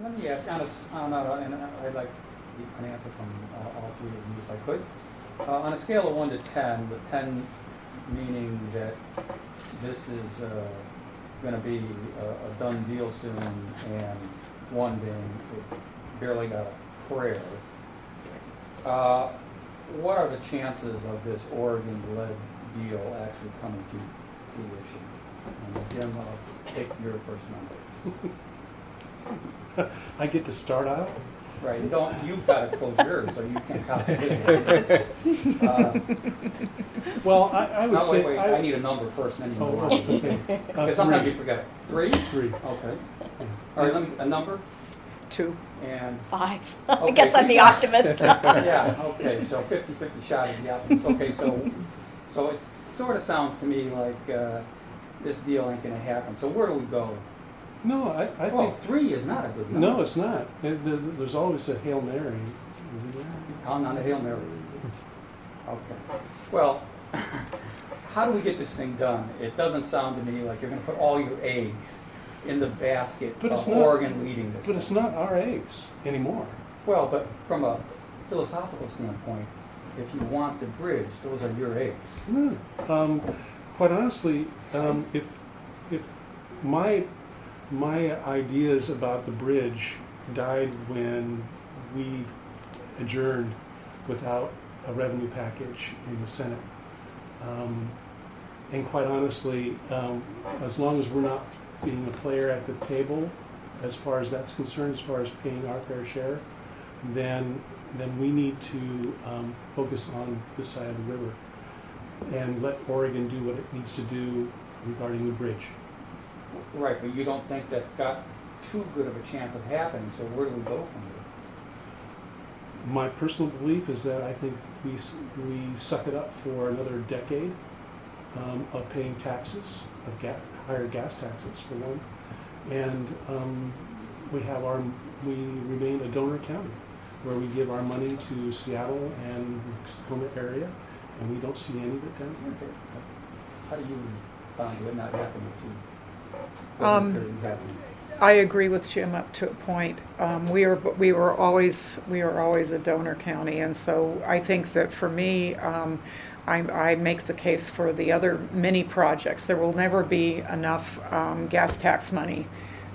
let me ask, and I'd like an answer from all three of you if I could. On a scale of 1 to 10, with 10 meaning that this is going to be a done deal soon, and 1 being it's barely got a prayer, what are the chances of this Oregon-led deal actually coming to fruition? And Jim, I'll take your first number. I get to start out? Right, and you've got to close yours, so you can't count it. Well, I would say... Wait, I need a number first, and then you know. Okay. Because sometimes you forget. 3? 3. Okay. All right, a number? 2. And 5. Okay, I guess I'm the optimist. yeah, okay, so 50-50 shot at the optimist. Okay, so it sort of sounds to me like this deal ain't going to happen. So where do we go? No, I Well, think... 3 is not a good number. No, it's not. There's always a Hail Mary. Counting on the Hail Mary. Okay. Well, how do we get this thing done? It doesn't sound to me like you're going to put all your eggs in the basket of Oregon leading this. But it's not our eggs anymore. Well, but from a philosophical standpoint, if you want the bridge, those are your eggs. No. Quite honestly, if my ideas about the bridge died when we adjourned without a revenue package in the Senate. And quite honestly, as long as we're not being a player at the table, as far as that's concerned, as far as paying our fair share, then we need to focus on this side of the river and let Oregon do what it needs to do regarding the bridge. Right, but you don't think that's got too good of a chance of happening, so where do we go from here? My personal belief is that I think we suck it up for another decade of paying taxes, of higher gas taxes for one, and we remain a donor county where we give our money to Seattle and Tacoma area, and we don't see any of it down here. Okay. How do you respond to it not happening too? I agree with Jim up to a point. We were always a donor county, and so I think that for me, I make the case for the other mini projects. There will never be enough gas tax money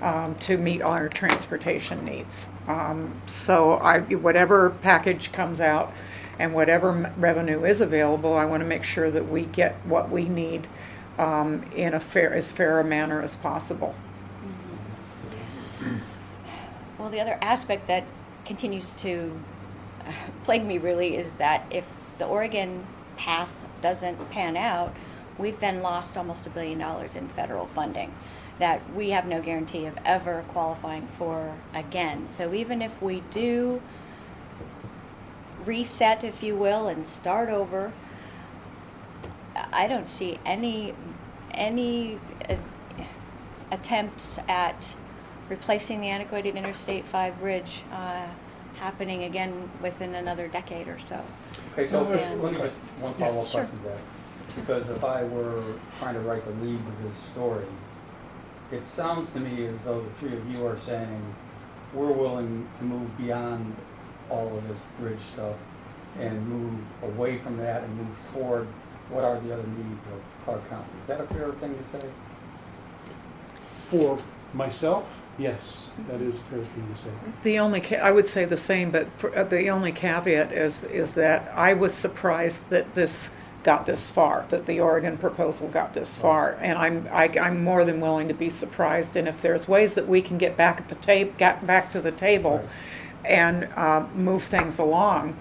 to meet our transportation needs. So whatever package comes out and whatever revenue is available, I want to make sure that we get what we need in as fair a manner as possible. Well, the other aspect that continues to plague me really is that if the Oregon path doesn't pan out, we've then lost almost $1 billion in federal funding that we have no guarantee of ever qualifying for again. So even if we do reset, if you will, and start over, I don't see any attempts at replacing the antiquated Interstate 5 bridge happening again within another decade or so. Okay, so let me just one follow-up Sure. question to that. Because if I were trying to write the lead to this story, it sounds to me as though the three of you are saying we're willing to move beyond all of this bridge stuff and move away from that and move toward what are the other needs of Clark County. Is that a fair thing to say? For myself, yes, that is a fair thing to say. The only I would say the same, but the only caveat is that I was surprised that this got this far, that the Oregon proposal got this far, and I'm more than willing to be surprised. And if there's ways that we can get back at the back to the table, and move things along,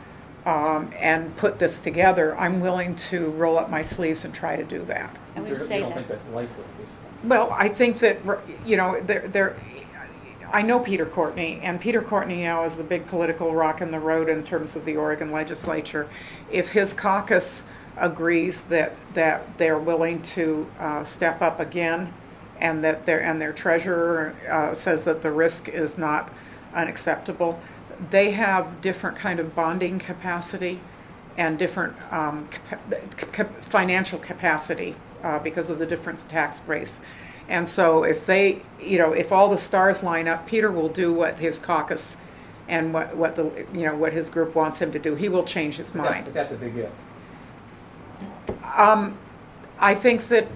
and put this together, I'm willing to roll up my sleeves and try to do that. I would You say don't that. think that's likely at this point? Well, I think that, I know Peter Courtney, and Peter Courtney now is the big political rock in the road in terms of the Oregon legislature. If his caucus agrees that they're willing to step up again, and that their treasurer says that the risk is not unacceptable, they have different kind of bonding capacity and different financial capacity because of the different tax base. And so if they, if all the stars line up, Peter will do what his caucus and what the, what his group wants him to do. He will change his mind. But that's a big if. I think that,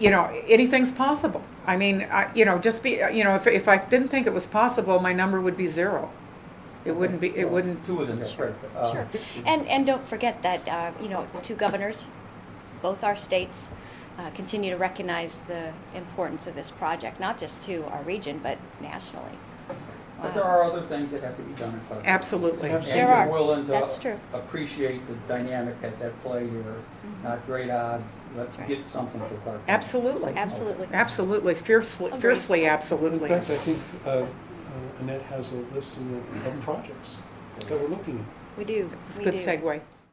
anything's possible. I mean, just be, if I didn't think it was possible, my number would be 0. It wouldn't be, it wouldn't. 2 isn't a spread. Sure. And don't forget that, the 2 governors, both our states, continue to recognize the importance of this project, not just to our region, but nationally. But there are other things that have to be done in Clark. Absolutely. And There are. you're willing That's to true. appreciate the dynamic that's at play here. Not great odds. Let's Right. get something for Clark. Absolutely. Absolutely. Absolutely. Fiercely, Agreed. fiercely, In absolutely. fact, I think Annette has a listing of projects that we're looking at. We do. It's a We good do. segue.